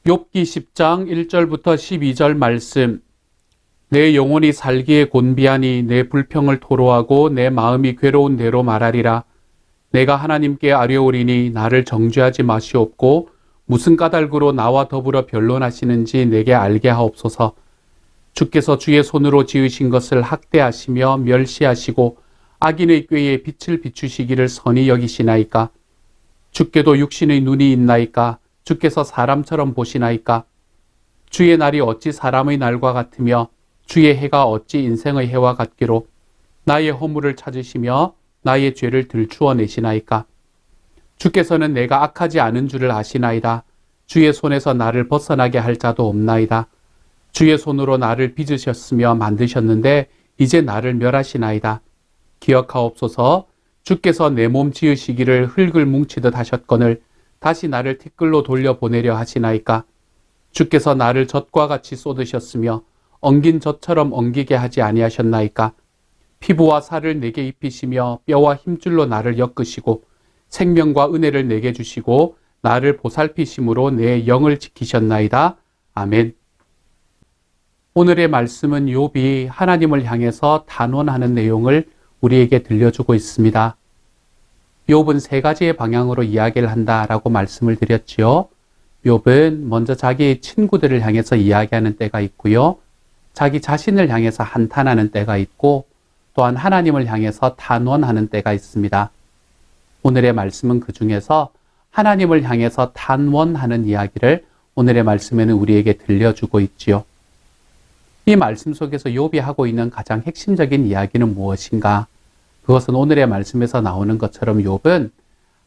욥기 10장 1절부터 12절 말씀. 내 영혼이 살기에 곤비하니 내 불평을 토로하고 내 마음이 괴로운 대로 말하리라. 내가 하나님께 아뢰오리니 나를 정죄하지 마시옵고 무슨 까닭으로 나와 더불어 변론하시는지 내게 알게 하옵소서. 주께서 주의 손으로 지으신 것을 학대하시며 멸시하시고 악인의 꾀에 빛을 비추시기를 선히 여기시나이까. 주께도 육신의 눈이 있나이까. 주께서 사람처럼 보시나이까. 주의 날이 어찌 사람의 날과 같으며 주의 해가 어찌 인생의 해와 같기로. 나의 허물을 찾으시며 나의 죄를 들추어내시나이까. 주께서는 내가 악하지 않은 줄을 아시나이다. 주의 손에서 나를 벗어나게 할 자도 없나이다. 주의 손으로 나를 빚으셨으며 만드셨는데 이제 나를 멸하시나이다. 기억하옵소서. 주께서 내 몸 지으시기를 흙을 뭉치듯 하셨거늘 다시 나를 티끌로 돌려보내려 하시나이까. 주께서 나를 젖과 같이 쏟으셨으며 엉긴 젖처럼 엉기게 하지 아니하셨나이까. 피부와 살을 내게 입히시며 뼈와 힘줄로 나를 엮으시고 생명과 은혜를 내게 주시고 나를 보살피심으로 내 영을 지키셨나이다. 아멘. 오늘의 말씀은 욥이 하나님을 향해서 단언하는 내용을 우리에게 들려주고 있습니다. 욥은 세 가지의 방향으로 이야기를 한다라고 말씀을 드렸지요. 욥은 먼저 자기의 친구들을 향해서 이야기하는 때가 있고요. 자기 자신을 향해서 한탄하는 때가 있고 또한 하나님을 향해서 탄원하는 때가 있습니다. 오늘의 말씀은 그 중에서 하나님을 향해서 탄원하는 이야기를 오늘의 말씀에는 우리에게 들려주고 있지요. 이 말씀 속에서 욥이 하고 있는 가장 핵심적인 이야기는 무엇인가? 그것은 오늘의 말씀에서 나오는 것처럼 욥은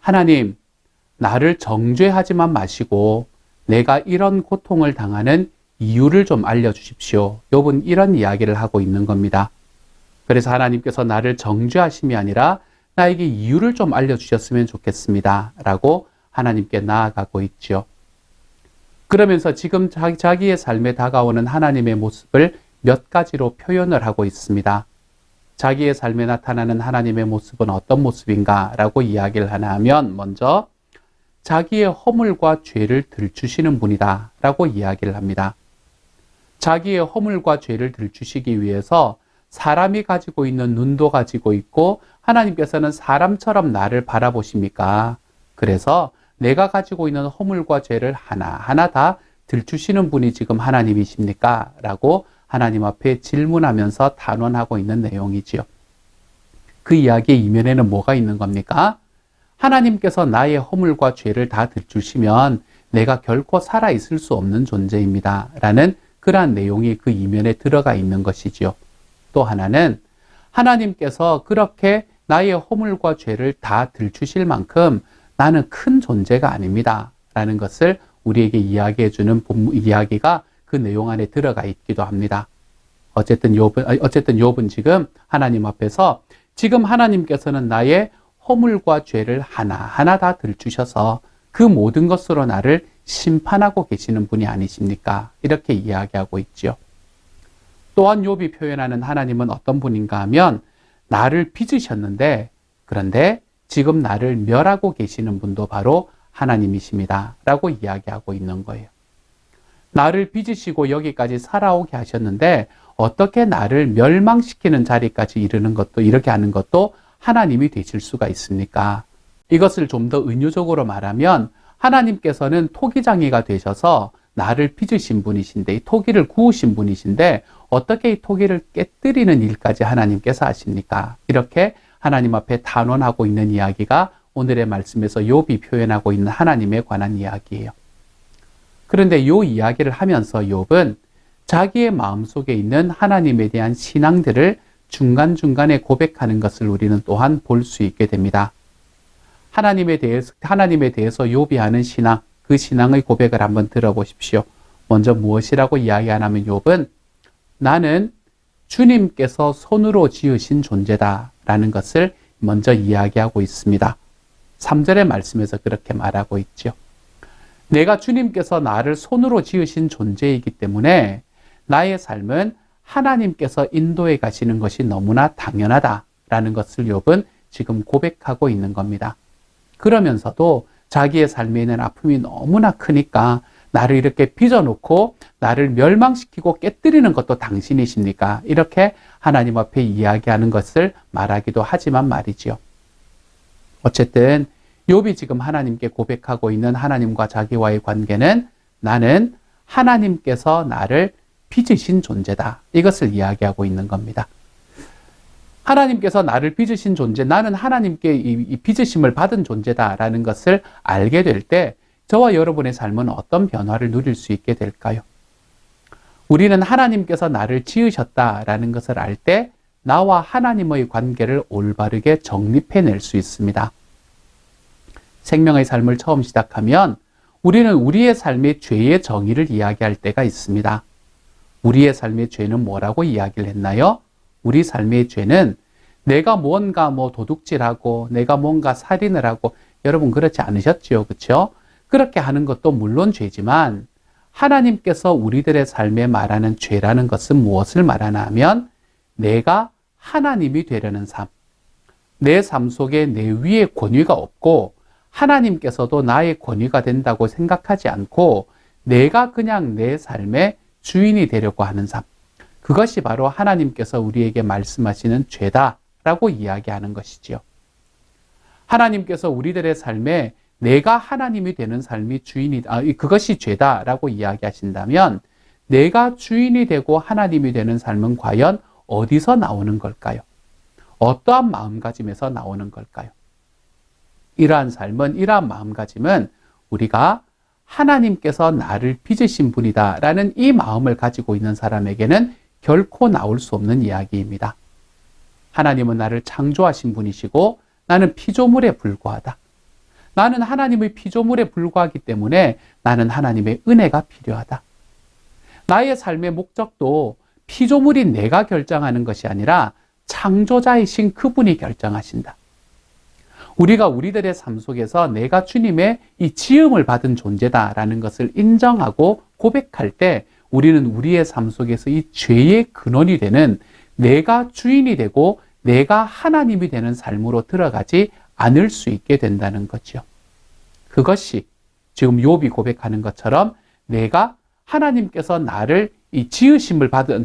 하나님, 나를 정죄하지만 마시고 내가 이런 고통을 당하는 이유를 좀 알려주십시오. 욥은 이런 이야기를 하고 있는 겁니다. 그래서 하나님께서 나를 정죄하심이 아니라 나에게 이유를 좀 알려주셨으면 좋겠습니다. 라고 하나님께 나아가고 있지요. 그러면서 지금 자기의 삶에 다가오는 하나님의 모습을 몇 가지로 표현을 하고 있습니다. 자기의 삶에 나타나는 하나님의 모습은 어떤 모습인가 라고 이야기를 하나 하면 먼저 자기의 허물과 죄를 들추시는 분이다 라고 이야기를 합니다. 자기의 허물과 죄를 들추시기 위해서 사람이 가지고 있는 눈도 가지고 있고 하나님께서는 사람처럼 나를 바라보십니까? 그래서 내가 가지고 있는 허물과 죄를 하나하나 다 들추시는 분이 지금 하나님이십니까? 라고 하나님 앞에 질문하면서 단언하고 있는 내용이지요. 그 이야기의 이면에는 뭐가 있는 겁니까? 하나님께서 나의 허물과 죄를 다 들추시면 내가 결코 살아있을 수 없는 존재입니다. 라는 그러한 내용이 그 이면에 들어가 있는 것이지요. 또 하나는 하나님께서 그렇게 나의 허물과 죄를 다 들추실 만큼 나는 큰 존재가 아닙니다. 라는 것을 우리에게 이야기해 주는 이야기가 그 내용 안에 들어가 있기도 합니다. 어쨌든 욥은 지금 하나님 앞에서 지금 하나님께서는 나의 허물과 죄를 하나하나 다 들추셔서 그 모든 것으로 나를 심판하고 계시는 분이 아니십니까? 이렇게 이야기하고 있죠. 또한 욥이 표현하는 하나님은 어떤 분인가 하면 나를 빚으셨는데 그런데 지금 나를 멸하고 계시는 분도 바로 하나님이십니다. 라고 이야기하고 있는 거예요. 나를 빚으시고 여기까지 살아오게 하셨는데 어떻게 나를 멸망시키는 자리까지 이르는 것도 이렇게 하는 것도 하나님이 되실 수가 있습니까? 이것을 좀 더 은유적으로 말하면 하나님께서는 토기장이가 되셔서 나를 빚으신 분이신데 이 토기를 구우신 분이신데 어떻게 이 토기를 깨뜨리는 일까지 하나님께서 하십니까? 이렇게 하나님 앞에 단언하고 있는 이야기가 오늘의 말씀에서 욥이 표현하고 있는 하나님에 관한 이야기예요. 그런데 이 이야기를 하면서 욥은 자기의 마음속에 있는 하나님에 대한 신앙들을 중간중간에 고백하는 것을 우리는 또한 볼 수 있게 됩니다. 하나님에 대해서 욥이 하는 신앙, 그 신앙의 고백을 한번 들어보십시오. 먼저 무엇이라고 이야기 안 하면 욥은 나는 주님께서 손으로 지으신 존재다 라는 것을 먼저 이야기하고 있습니다. 3절의 말씀에서 그렇게 말하고 있죠. 내가 주님께서 나를 손으로 지으신 존재이기 때문에 나의 삶은 하나님께서 인도해 가시는 것이 너무나 당연하다라는 것을 욥은 지금 고백하고 있는 겁니다. 그러면서도 자기의 삶에 있는 아픔이 너무나 크니까 나를 이렇게 빚어놓고 나를 멸망시키고 깨뜨리는 것도 당신이십니까? 이렇게 하나님 앞에 이야기하는 것을 말하기도 하지만 말이지요. 어쨌든 욥이 지금 하나님께 고백하고 있는 하나님과 자기와의 관계는 나는 하나님께서 나를 빚으신 존재다. 이것을 이야기하고 있는 겁니다. 하나님께서 나를 빚으신 존재, 나는 하나님께 이 빚으심을 받은 존재다라는 것을 알게 될 때 저와 여러분의 삶은 어떤 변화를 누릴 수 있게 될까요? 우리는 하나님께서 나를 지으셨다라는 것을 알 때 나와 하나님의 관계를 올바르게 정립해낼 수 있습니다. 생명의 삶을 처음 시작하면 우리는 우리의 삶의 죄의 정의를 이야기할 때가 있습니다. 우리의 삶의 죄는 뭐라고 이야기를 했나요? 우리 삶의 죄는 내가 뭔가 도둑질하고 내가 뭔가 살인을 하고, 여러분 그렇지 않으셨지요? 그렇죠? 그렇게 하는 것도 물론 죄지만 하나님께서 우리들의 삶에 말하는 죄라는 것은 무엇을 말하나 하면 내가 하나님이 되려는 삶, 내 삶 속에 내 위에 권위가 없고 하나님께서도 나의 권위가 된다고 생각하지 않고 내가 그냥 내 삶의 주인이 되려고 하는 삶, 그것이 바로 하나님께서 우리에게 말씀하시는 죄다라고 이야기하는 것이지요. 하나님께서 우리들의 삶에 내가 하나님이 되는 삶이 그것이 죄다라고 이야기하신다면 내가 주인이 되고 하나님이 되는 삶은 과연 어디서 나오는 걸까요? 어떠한 마음가짐에서 나오는 걸까요? 이러한 삶은, 이러한 마음가짐은 우리가 하나님께서 나를 빚으신 분이다라는 이 마음을 가지고 있는 사람에게는 결코 나올 수 없는 이야기입니다. 하나님은 나를 창조하신 분이시고 나는 피조물에 불과하다. 나는 하나님의 피조물에 불과하기 때문에 나는 하나님의 은혜가 필요하다. 나의 삶의 목적도 피조물인 내가 결정하는 것이 아니라 창조자이신 그분이 결정하신다. 우리가 우리들의 삶 속에서 내가 주님의 이 지음을 받은 존재다라는 것을 인정하고 고백할 때 우리는 우리의 삶 속에서 이 죄의 근원이 되는 내가 주인이 되고 내가 하나님이 되는 삶으로 들어가지 않을 수 있게 된다는 거죠. 그것이 지금 욥이 고백하는 것처럼 내가 하나님께서 나를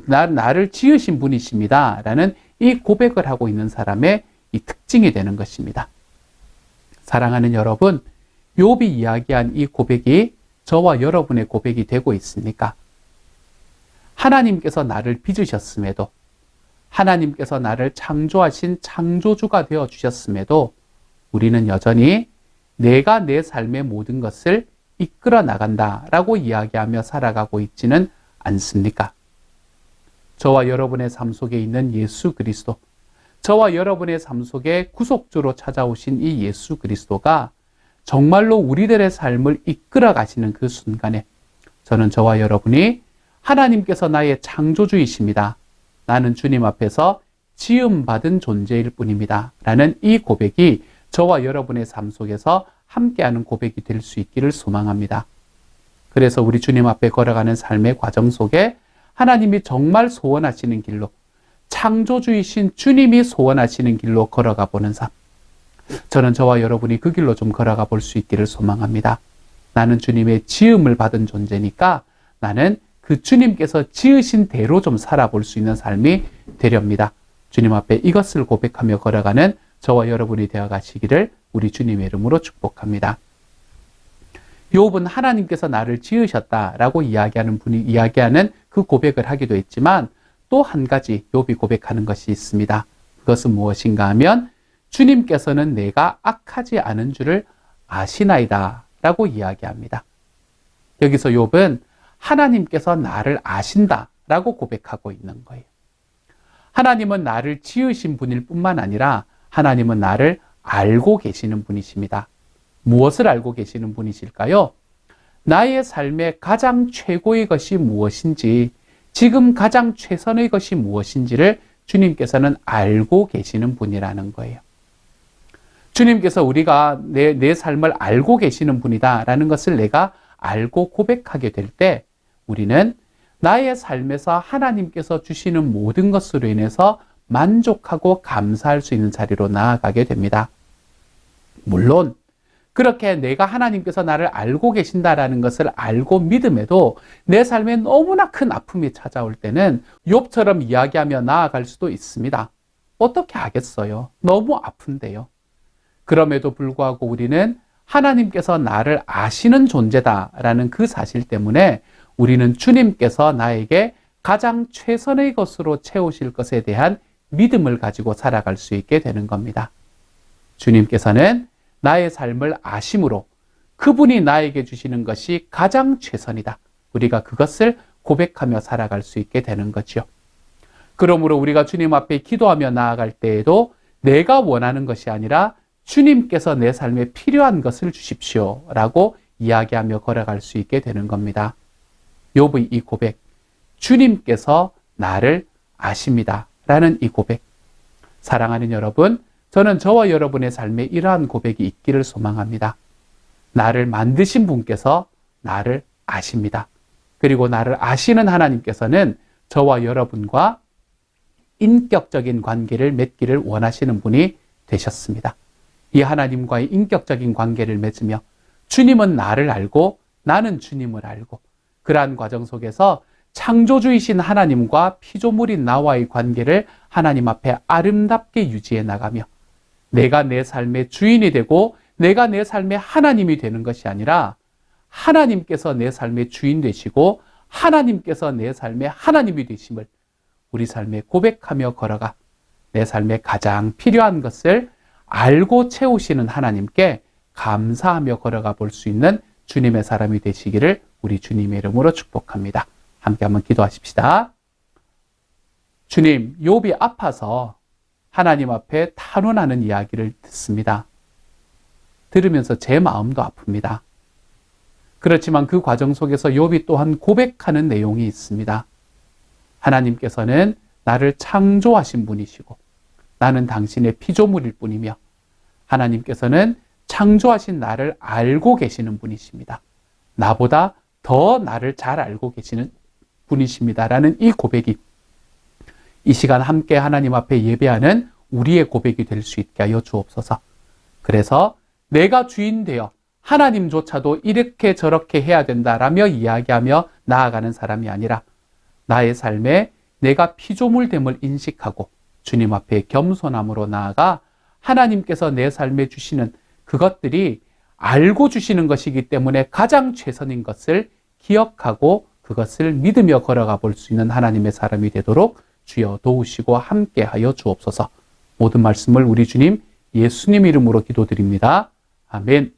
나를 지으신 분이십니다라는 이 고백을 하고 있는 사람의 이 특징이 되는 것입니다. 사랑하는 여러분, 욥이 이야기한 이 고백이 저와 여러분의 고백이 되고 있습니까? 하나님께서 나를 빚으셨음에도, 하나님께서 나를 창조하신 창조주가 되어 주셨음에도 우리는 여전히 내가 내 삶의 모든 것을 이끌어 나간다라고 이야기하며 살아가고 있지는 않습니까? 저와 여러분의 삶 속에 있는 예수 그리스도, 저와 여러분의 삶 속에 구속주로 찾아오신 이 예수 그리스도가 정말로 우리들의 삶을 이끌어 가시는 그 순간에 저는 저와 여러분이 하나님께서 나의 창조주이십니다. 나는 주님 앞에서 지음받은 존재일 뿐입니다. 라는 이 고백이 저와 여러분의 삶 속에서 함께하는 고백이 될 수 있기를 소망합니다. 그래서 우리 주님 앞에 걸어가는 삶의 과정 속에 하나님이 정말 소원하시는 길로, 창조주이신 주님이 소원하시는 길로 걸어가 보는 삶, 저는 저와 여러분이 그 길로 좀 걸어가 볼 수 있기를 소망합니다. 나는 주님의 지음을 받은 존재니까 나는 그 주님께서 지으신 대로 좀 살아볼 수 있는 삶이 되렵니다. 주님 앞에 이것을 고백하며 걸어가는 저와 여러분이 되어 가시기를 우리 주님의 이름으로 축복합니다. 욥은 하나님께서 나를 지으셨다라고 이야기하는 그 고백을 하기도 했지만 또 한 가지 욥이 고백하는 것이 있습니다. 그것은 무엇인가 하면 주님께서는 내가 악하지 않은 줄을 아시나이다 라고 이야기합니다. 여기서 욥은 하나님께서 나를 아신다라고 고백하고 있는 거예요. 하나님은 나를 지으신 분일 뿐만 아니라 하나님은 나를 알고 계시는 분이십니다. 무엇을 알고 계시는 분이실까요? 나의 삶의 가장 최고의 것이 무엇인지, 지금 가장 최선의 것이 무엇인지를 주님께서는 알고 계시는 분이라는 거예요. 주님께서 우리가 내 삶을 알고 계시는 분이다라는 것을 내가 알고 고백하게 될 때 우리는 나의 삶에서 하나님께서 주시는 모든 것으로 인해서 만족하고 감사할 수 있는 자리로 나아가게 됩니다. 물론 그렇게 내가 하나님께서 나를 알고 계신다라는 것을 알고 믿음에도 내 삶에 너무나 큰 아픔이 찾아올 때는 욥처럼 이야기하며 나아갈 수도 있습니다. 어떻게 하겠어요? 너무 아픈데요. 그럼에도 불구하고 우리는 하나님께서 나를 아시는 존재다라는 그 사실 때문에 우리는 주님께서 나에게 가장 최선의 것으로 채우실 것에 대한 믿음을 가지고 살아갈 수 있게 되는 겁니다. 주님께서는 나의 삶을 아심으로 그분이 나에게 주시는 것이 가장 최선이다. 우리가 그것을 고백하며 살아갈 수 있게 되는 거죠. 그러므로 우리가 주님 앞에 기도하며 나아갈 때에도 내가 원하는 것이 아니라 주님께서 내 삶에 필요한 것을 주십시오 라고 이야기하며 걸어갈 수 있게 되는 겁니다. 욥의 이 고백, 주님께서 나를 아십니다 라는 이 고백. 사랑하는 여러분, 저는 저와 여러분의 삶에 이러한 고백이 있기를 소망합니다. 나를 만드신 분께서 나를 아십니다. 그리고 나를 아시는 하나님께서는 저와 여러분과 인격적인 관계를 맺기를 원하시는 분이 되셨습니다. 이 하나님과의 인격적인 관계를 맺으며 주님은 나를 알고 나는 주님을 알고 그러한 과정 속에서 창조주이신 하나님과 피조물인 나와의 관계를 하나님 앞에 아름답게 유지해 나가며 내가 내 삶의 주인이 되고 내가 내 삶의 하나님이 되는 것이 아니라 하나님께서 내 삶의 주인 되시고 하나님께서 내 삶의 하나님이 되심을 우리 삶에 고백하며 걸어가 내 삶에 가장 필요한 것을 알고 채우시는 하나님께 감사하며 걸어가 볼 수 있는 주님의 사람이 되시기를 우리 주님의 이름으로 축복합니다. 함께 한번 기도하십시다. 주님, 욥이 아파서 하나님 앞에 탄원하는 이야기를 듣습니다. 들으면서 제 마음도 아픕니다. 그렇지만 그 과정 속에서 욥이 또한 고백하는 내용이 있습니다. 하나님께서는 나를 창조하신 분이시고 나는 당신의 피조물일 뿐이며 하나님께서는 창조하신 나를 알고 계시는 분이십니다. 나보다 더 나를 잘 알고 계시는 분이십니다라는 이 고백이 이 시간 함께 하나님 앞에 예배하는 우리의 고백이 될 수 있게 하여 주옵소서. 그래서 내가 주인 되어 하나님조차도 이렇게 저렇게 해야 된다라며 이야기하며 나아가는 사람이 아니라 나의 삶에 내가 피조물됨을 인식하고 주님 앞에 겸손함으로 나아가 하나님께서 내 삶에 주시는 그것들이 알고 주시는 것이기 때문에 가장 최선인 것을 기억하고 그것을 믿으며 걸어가 볼 수 있는 하나님의 사람이 되도록 주여 도우시고 함께하여 주옵소서. 모든 말씀을 우리 주님 예수님 이름으로 기도드립니다. 아멘.